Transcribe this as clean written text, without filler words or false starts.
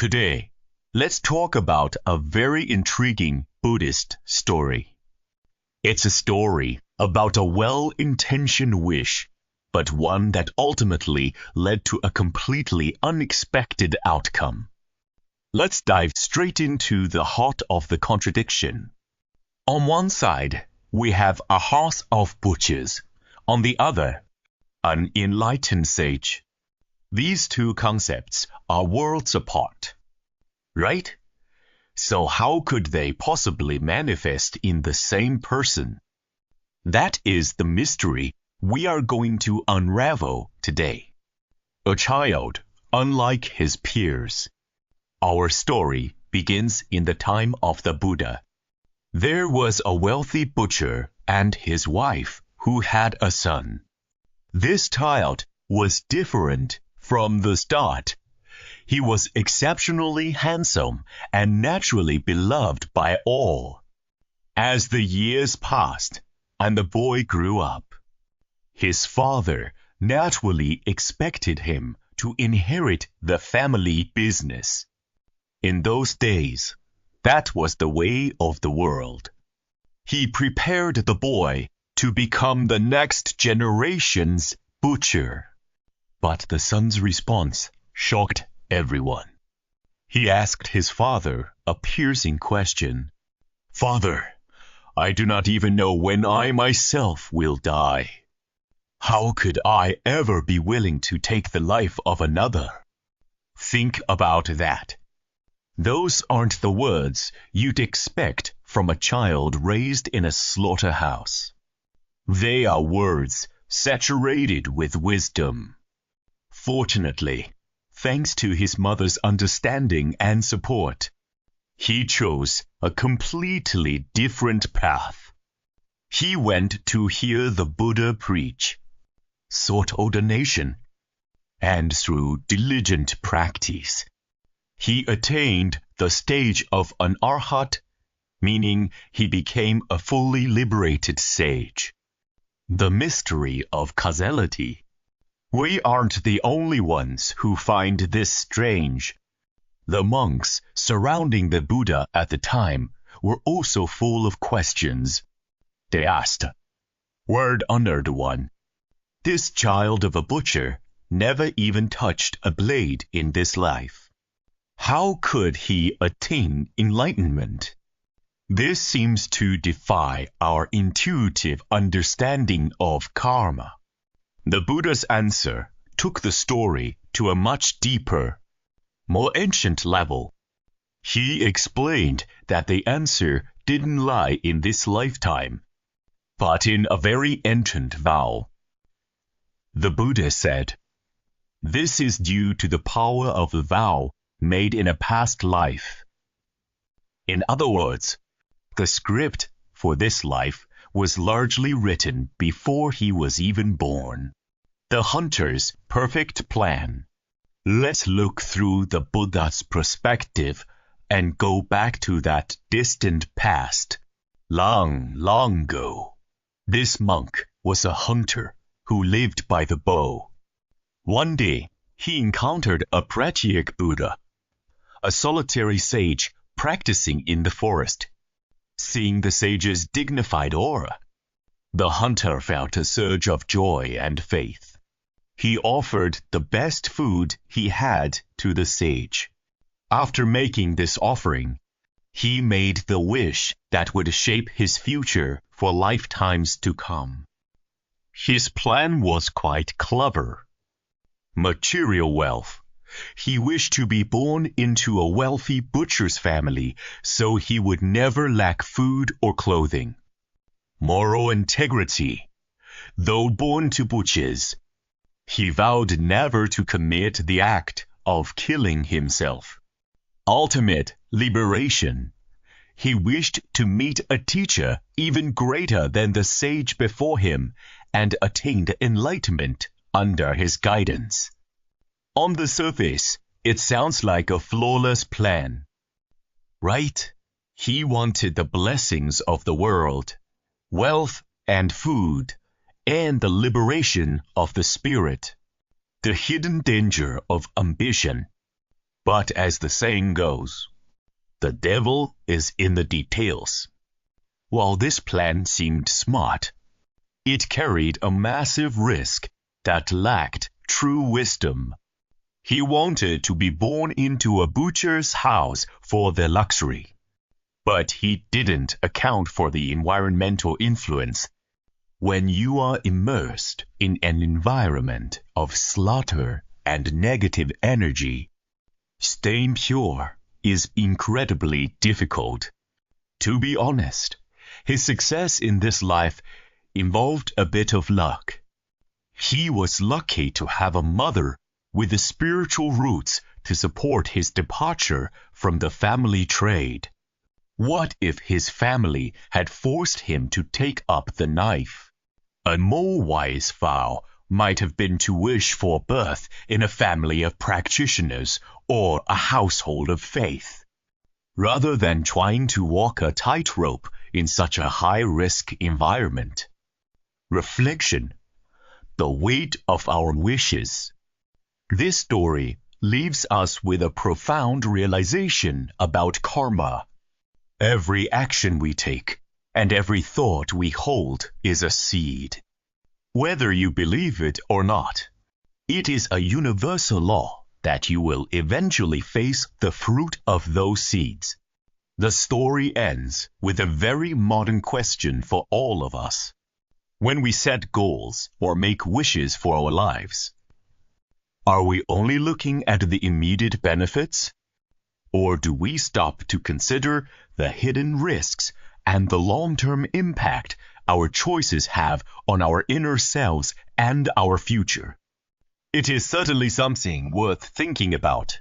Today, let's talk about a very intriguing Buddhist story. It's a story about a well-intentioned wish, but one that ultimately led to a completely unexpected outcome. Let's dive straight into the heart of the contradiction. On one side, we have a house of butchers. On the other, an enlightened sage. These two concepts are worlds apart, right? So how could they possibly manifest in the same person? That is the mystery we are going to unravel today. A child, unlike his peers. Our story begins in the time of the Buddha. There was a wealthy butcher and his wife who had a son. This child was different from the start. He was exceptionally handsome and naturally beloved by all. As the years passed and the boy grew up, his father naturally expected him to inherit the family business. In those days, that was the way of the world. He prepared the boy to become the next generation's butcher. But the son's response shocked everyone. He asked his father a piercing question. "Father, I do not even know when I myself will die. How could I ever be willing to take the life of another?" Think about that. Those aren't the words you'd expect from a child raised in a slaughterhouse. They are words saturated with wisdom. Fortunately, thanks to his mother's understanding and support, he chose a completely different path. He went to hear the Buddha preach, sought ordination, and through diligent practice, he attained the stage of an arhat, meaning he became a fully liberated sage. The mystery of causality. We aren't the only ones who find this strange. The monks surrounding the Buddha at the time were also full of questions. They asked, "Word-honored one, this child of a butcher never even touched a blade in this life. How could he attain enlightenment?" This seems to defy our intuitive understanding of karma. The Buddha's answer took the story to a much deeper, more ancient level. He explained that the answer didn't lie in this lifetime, but in a very ancient vow. The Buddha said, "This is due to the power of the vow made in a past life." In other words, the script for this life was largely written before he was even born. The hunter's perfect plan. Let's look through the Buddha's perspective and go back to that distant past. Long, long ago, this monk was a hunter who lived by the bow. One day, he encountered a Pratyek Buddha, a solitary sage practicing in the forest. Seeing the sage's dignified aura, the hunter felt a surge of joy and faith. He offered the best food he had to the sage. After making this offering, he made the wish that would shape his future for lifetimes to come. His plan was quite clever. Material wealth. He wished to be born into a wealthy butcher's family so he would never lack food or clothing. Moral integrity. Though born to butchers, he vowed never to commit the act of killing himself. Ultimate liberation. He wished to meet a teacher even greater than the sage before him and attained enlightenment under his guidance. On the surface, it sounds like a flawless plan. Right? He wanted the blessings of the world, wealth and food, and the liberation of the spirit. The hidden danger of ambition. But as the saying goes, the devil is in the details. While this plan seemed smart, it carried a massive risk that lacked true wisdom. He wanted to be born into a butcher's house for their luxury, but he didn't account for the environmental influence. When you are immersed in an environment of slaughter and negative energy, staying pure is incredibly difficult. To be honest, his success in this life involved a bit of luck. He was lucky to have a mother with the spiritual roots to support his departure from the family trade. What if his family had forced him to take up the knife? A more wise vow might have been to wish for birth in a family of practitioners or a household of faith, rather than trying to walk a tightrope in such a high-risk environment. Reflection: the weight of our wishes. This story leaves us with a profound realization about karma. Every action we take and every thought we hold is a seed. Whether you believe it or not, it is a universal law that you will eventually face the fruit of those seeds. The story ends with a very modern question for all of us. When we set goals or make wishes for our lives, are we only looking at the immediate benefits? Or do we stop to consider the hidden risks and the long-term impact our choices have on our inner selves and our future? It is certainly something worth thinking about.